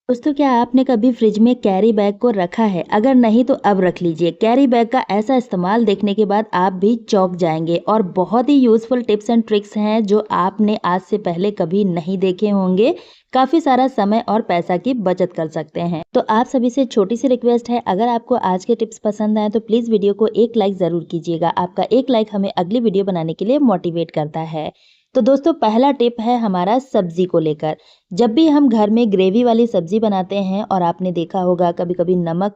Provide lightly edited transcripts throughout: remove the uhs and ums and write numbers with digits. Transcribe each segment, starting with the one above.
दोस्तों, क्या आपने कभी फ्रिज में कैरी बैग को रखा है? अगर नहीं तो अब रख लीजिए। कैरी बैग का ऐसा इस्तेमाल देखने के बाद आप भी चौंक जाएंगे और बहुत ही यूजफुल टिप्स एंड ट्रिक्स हैं जो आपने आज से पहले कभी नहीं देखे होंगे। काफी सारा समय और पैसा की बचत कर सकते हैं। तो आप सभी से छोटी सी रिक्वेस्ट है, अगर आपको आज के टिप्स पसंद आए तो प्लीज वीडियो को एक लाइक जरूर कीजिएगा। आपका एक लाइक हमें अगली वीडियो बनाने के लिए मोटिवेट करता है। तो दोस्तों, पहला टिप है हमारा सब्जी को लेकर। जब भी हम घर में ग्रेवी वाली सब्जी बनाते हैं और आपने देखा होगा कभी-कभी नमक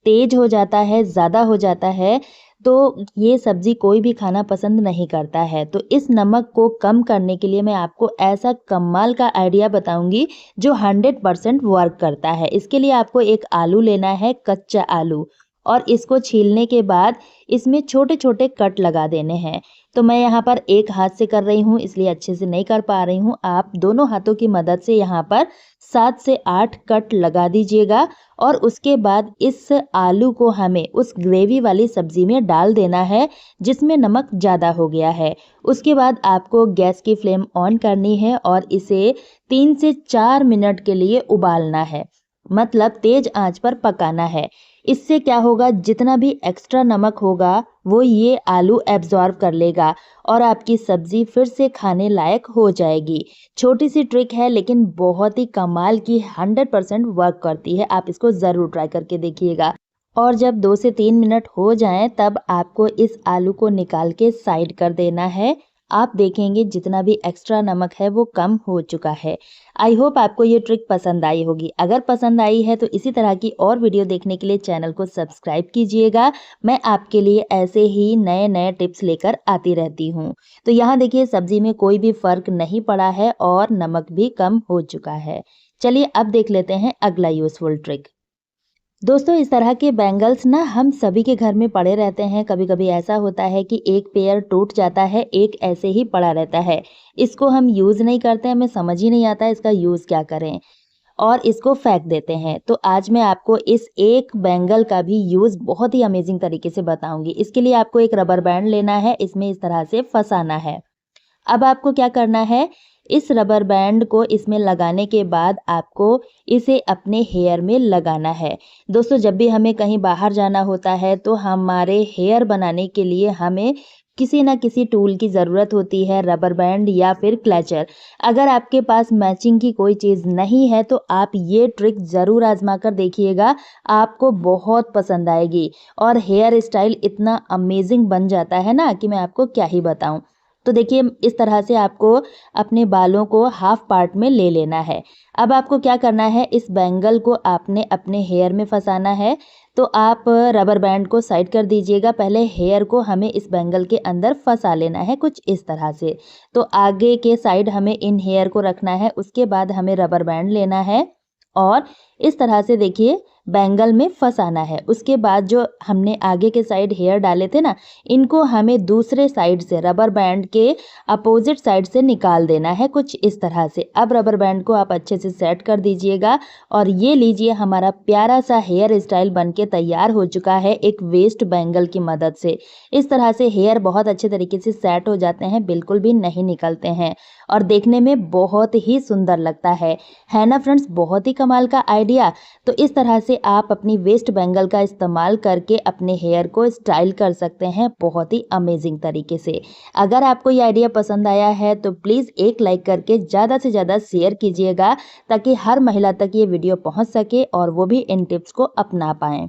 तेज हो जाता है, ज़्यादा हो जाता है, तो ये सब्जी कोई भी खाना पसंद नहीं करता है। तो इस नमक को कम करने के लिए मैं आपको ऐसा कमाल का आइडिया बताऊंगी जो 100% वर्क करता है। इसके लिए आपको एक आलू लेना है, कच्चा आलू, और इसको छीलने के बाद इसमें छोटे-छोटे कट लगा देने हैं। तो मैं यहाँ पर एक हाथ से कर रही हूँ, इसलिए अच्छे से नहीं कर पा रही हूँ। आप दोनों हाथों की मदद से यहाँ पर 7 से 8 कट लगा दीजिएगा और उसके बाद इस आलू को हमें उस ग्रेवी वाली सब्जी में डाल देना है जिसमें नमक ज़्यादा हो गया है। उसके बाद आपको गैस की फ्लेम ऑन करनी है और इसे 3 से 4 मिनट के लिए उबालना है, मतलब तेज आंच पर पकाना है। इससे क्या होगा, जितना भी एक्स्ट्रा नमक होगा वो ये आलू एब्जॉर्ब कर लेगा और आपकी सब्जी फिर से खाने लायक हो जाएगी। छोटी सी ट्रिक है लेकिन बहुत ही कमाल की, 100% वर्क करती है। आप इसको ज़रूर ट्राई करके देखिएगा। और जब 2 से 3 मिनट हो जाएं तब आपको इस आलू को निकाल के साइड कर देना है। आप देखेंगे जितना भी एक्स्ट्रा नमक है वो कम हो चुका है। आई होप आपको ये ट्रिक पसंद आई होगी। अगर पसंद आई है तो इसी तरह की और वीडियो देखने के लिए चैनल को सब्सक्राइब कीजिएगा। मैं आपके लिए ऐसे ही नए नए टिप्स लेकर आती रहती हूँ। तो यहाँ देखिए, सब्जी में कोई भी फर्क नहीं पड़ा है और नमक भी कम हो चुका है। चलिए अब देख लेते हैं अगला यूजफुल ट्रिक। दोस्तों, इस तरह के बैंगल्स ना हम सभी के घर में पड़े रहते हैं। कभी-कभी ऐसा होता है कि एक पेयर टूट जाता है, एक ऐसे ही पड़ा रहता है। इसको हम यूज़ नहीं करते, हमें समझ ही नहीं आता इसका यूज़ क्या करें और इसको फेंक देते हैं। तो आज मैं आपको इस एक बैंगल का भी यूज़ बहुत ही अमेजिंग तरीके से बताऊँगी। इसके लिए आपको एक रबर बैंड लेना है, इसमें इस तरह से फँसाना है। अब आपको क्या करना है, इस रबर बैंड को इसमें लगाने के बाद आपको इसे अपने हेयर में लगाना है। दोस्तों, जब भी हमें कहीं बाहर जाना होता है तो हमारे हेयर बनाने के लिए हमें किसी न किसी टूल की ज़रूरत होती है, रबर बैंड या फिर क्लचर। अगर आपके पास मैचिंग की कोई चीज़ नहीं है तो आप ये ट्रिक ज़रूर आज़मा कर देखिएगा, आपको बहुत पसंद आएगी और हेयर स्टाइल इतना अमेजिंग बन जाता है ना कि मैं आपको क्या ही बताऊँ। तो देखिए, इस तरह से आपको अपने बालों को हाफ पार्ट में ले लेना है। अब आपको क्या करना है, इस बैंगल को आपने अपने हेयर में फँसाना है। तो आप रबर बैंड को साइड कर दीजिएगा। पहले हेयर को हमें इस बैंगल के अंदर फँसा लेना है कुछ इस तरह से। तो आगे के साइड हमें इन हेयर को रखना है, उसके बाद हमें रबर बैंड लेना है और इस तरह से देखिए बैंगल में फँसाना है। उसके बाद जो हमने आगे के साइड हेयर डाले थे ना, इनको हमें दूसरे साइड से रबर बैंड के अपोजिट साइड से निकाल देना है कुछ इस तरह से। अब रबर बैंड को आप अच्छे से सेट कर दीजिएगा और ये लीजिए, हमारा प्यारा सा हेयर स्टाइल बनके तैयार हो चुका है एक वेस्ट बैंगल की मदद से। इस तरह से हेयर बहुत अच्छे तरीके से सेट हो जाते हैं, बिल्कुल भी नहीं निकलते हैं और देखने में बहुत ही सुंदर लगता है ना फ्रेंड्स? बहुत ही कमाल का आइडिया। तो इस तरह से आप अपनी वेस्ट बैंगल का इस्तेमाल करके अपने हेयर को स्टाइल कर सकते हैं बहुत ही अमेजिंग तरीके से। अगर आपको ये आइडिया पसंद आया है तो प्लीज़ एक लाइक करके ज़्यादा से ज़्यादा शेयर कीजिएगा ताकि हर महिला तक ये वीडियो पहुंच सके और वो भी इन टिप्स को अपना पाएँ।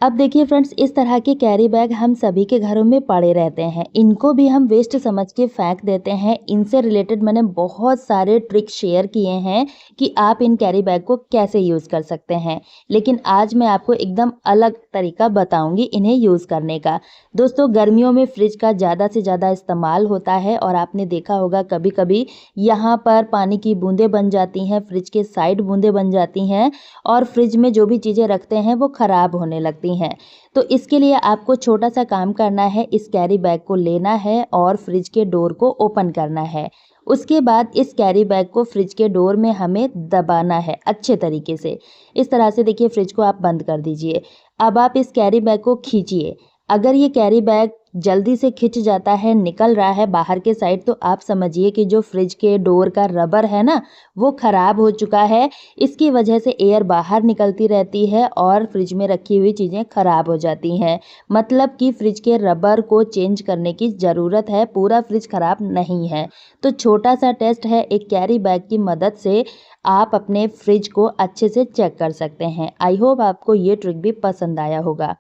अब देखिए फ्रेंड्स, इस तरह के कैरी बैग हम सभी के घरों में पड़े रहते हैं। इनको भी हम वेस्ट समझ के फेंक देते हैं। इनसे रिलेटेड मैंने बहुत सारे ट्रिक्स शेयर किए हैं कि आप इन कैरी बैग को कैसे यूज़ कर सकते हैं। लेकिन आज मैं आपको एकदम अलग तरीका बताऊंगी इन्हें यूज़ करने का। दोस्तों, गर्मियों में फ्रिज का ज़्यादा से ज़्यादा इस्तेमाल होता है और आपने देखा होगा कभी कभी यहाँ पर पानी की बूंदें बन जाती हैं, फ्रिज के साइड बूंदें बन जाती हैं और फ्रिज में जो भी चीज़ें रखते हैं वो ख़राब होने लगती हैं। तो इसके लिए आपको छोटा सा काम करना है, इस कैरी बैग को लेना है और फ्रिज के डोर को ओपन करना है। उसके बाद इस कैरी बैग को फ्रिज के डोर में हमें दबाना है अच्छे तरीके से। इस तरह से देखिए फ्रिज को आप बंद कर दीजिए। अब आप इस कैरी बैग को खींचिए। अगर ये कैरी बैग जल्दी से खिंच जाता है, निकल रहा है बाहर के साइड, तो आप समझिए कि जो फ्रिज के डोर का रबर है ना, वो खराब हो चुका है। इसकी वजह से एयर बाहर निकलती रहती है और फ्रिज में रखी हुई चीज़ें खराब हो जाती हैं। मतलब कि फ्रिज के रबर को चेंज करने की ज़रूरत है, पूरा फ्रिज खराब नहीं है। तो छोटा सा टेस्ट है, एक कैरी बैग की मदद से आप अपने फ्रिज को अच्छे से चेक कर सकते हैं। आई होप आपको ये ट्रिक भी पसंद आया होगा।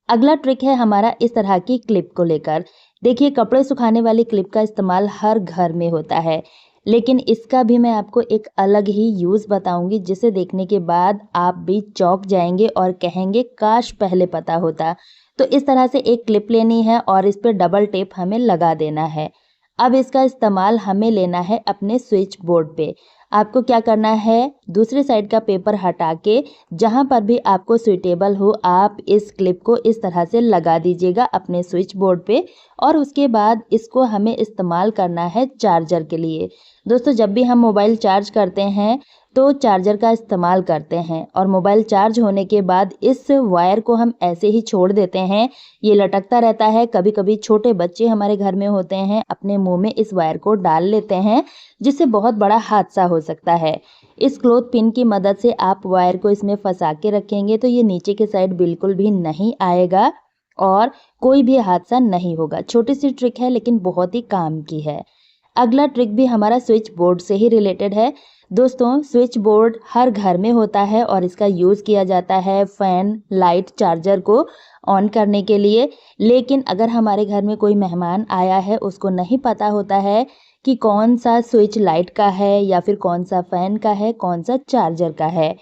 अगला ट्रिक है हमारा इस तरह की क्लिप को लेकर। देखिए, कपड़े सुखाने वाली क्लिप का इस्तेमाल हर घर में होता है, लेकिन इसका भी मैं आपको एक अलग ही यूज़ बताऊंगी, जिसे देखने के बाद आप भी चौंक जाएंगे और कहेंगे काश पहले पता होता। तो इस तरह से एक क्लिप लेनी है और इस पर डबल टेप हमें लगा देना है। अब इसका इस्तेमाल हमें लेना है अपने स्विच बोर्ड पे। आपको क्या करना है, दूसरी साइड का पेपर हटा के जहाँ पर भी आपको सुइटेबल हो, आप इस क्लिप को इस तरह से लगा दीजिएगा अपने स्विच बोर्ड पे। और उसके बाद इसको हमें इस्तेमाल करना है चार्जर के लिए। दोस्तों, जब भी हम मोबाइल चार्ज करते हैं तो चार्जर का इस्तेमाल करते हैं, और मोबाइल चार्ज होने के बाद इस वायर को हम ऐसे ही छोड़ देते हैं, ये लटकता रहता है। कभी कभी छोटे बच्चे हमारे घर में होते हैं, अपने मुंह में इस वायर को डाल लेते हैं, जिससे बहुत बड़ा हादसा हो सकता है। इस क्लॉथ पिन की मदद से आप वायर को इसमें फंसा के रखेंगे तो ये नीचे के साइड बिल्कुल भी नहीं आएगा और कोई भी हादसा नहीं होगा। छोटी सी ट्रिक है लेकिन बहुत ही काम की है। अगला ट्रिक भी हमारा स्विच बोर्ड से ही रिलेटेड है। दोस्तों, स्विच बोर्ड हर घर में होता है और इसका यूज़ किया जाता है फैन, लाइट, चार्जर को ऑन करने के लिए। लेकिन अगर हमारे घर में कोई मेहमान आया है, उसको नहीं पता होता है कि कौन सा स्विच लाइट का है या फिर कौन सा फ़ैन का है, कौन सा चार्जर का है,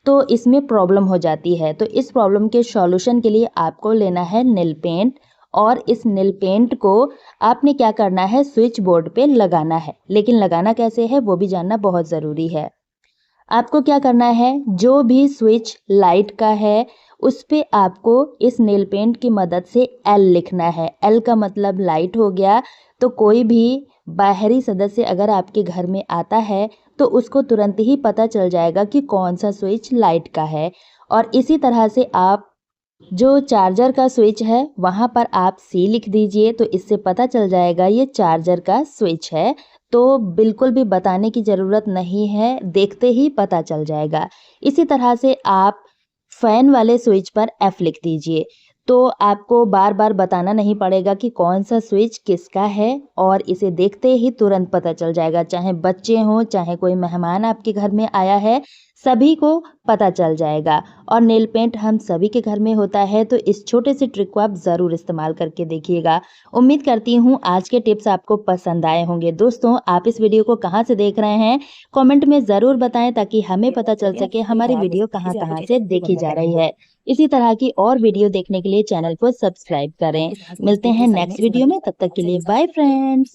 तो इसमें प्रॉब्लम हो जाती है। तो इस प्रॉब्लम के सॉल्यूशन के लिए आपको लेना है नेल पेंट, और इस नेल पेंट को आपने क्या करना है, स्विच बोर्ड पे लगाना है। लेकिन लगाना कैसे है वो भी जानना बहुत ज़रूरी है। आपको क्या करना है, जो भी स्विच लाइट का है उस पे आपको इस नेल पेंट की मदद से एल लिखना है। एल का मतलब लाइट हो गया। तो कोई भी बाहरी सदस्य अगर आपके घर में आता है तो उसको तुरंत ही पता चल जाएगा कि कौन सा स्विच लाइट का है। और इसी तरह से आप जो चार्जर का स्विच है वहाँ पर आप सी लिख दीजिए, तो इससे पता चल जाएगा ये चार्जर का स्विच है। तो बिल्कुल भी बताने की ज़रूरत नहीं है, देखते ही पता चल जाएगा। इसी तरह से आप फ़ैन वाले स्विच पर एफ लिख दीजिए, तो आपको बार बार बताना नहीं पड़ेगा कि कौन सा स्विच किसका है, और इसे देखते ही तुरंत पता चल जाएगा। चाहे बच्चे हों, चाहे कोई मेहमान आपके घर में आया है, सभी को पता चल जाएगा। और नेल पेंट हम सभी के घर में होता है, तो इस छोटे से ट्रिक को आप ज़रूर इस्तेमाल करके देखिएगा। उम्मीद करती हूँ आज के टिप्स आपको पसंद आए होंगे। दोस्तों, आप इस वीडियो को कहाँ से देख रहे हैं, कमेंट में ज़रूर बताएं, ताकि हमें पता चल सके हमारी वीडियो कहाँ कहाँ से देखी जा रही है। इसी तरह की और वीडियो देखने के लिए चैनल को सब्सक्राइब करें। मिलते हैं नेक्स्ट वीडियो में, तब तक के लिए बाय फ्रेंड्स।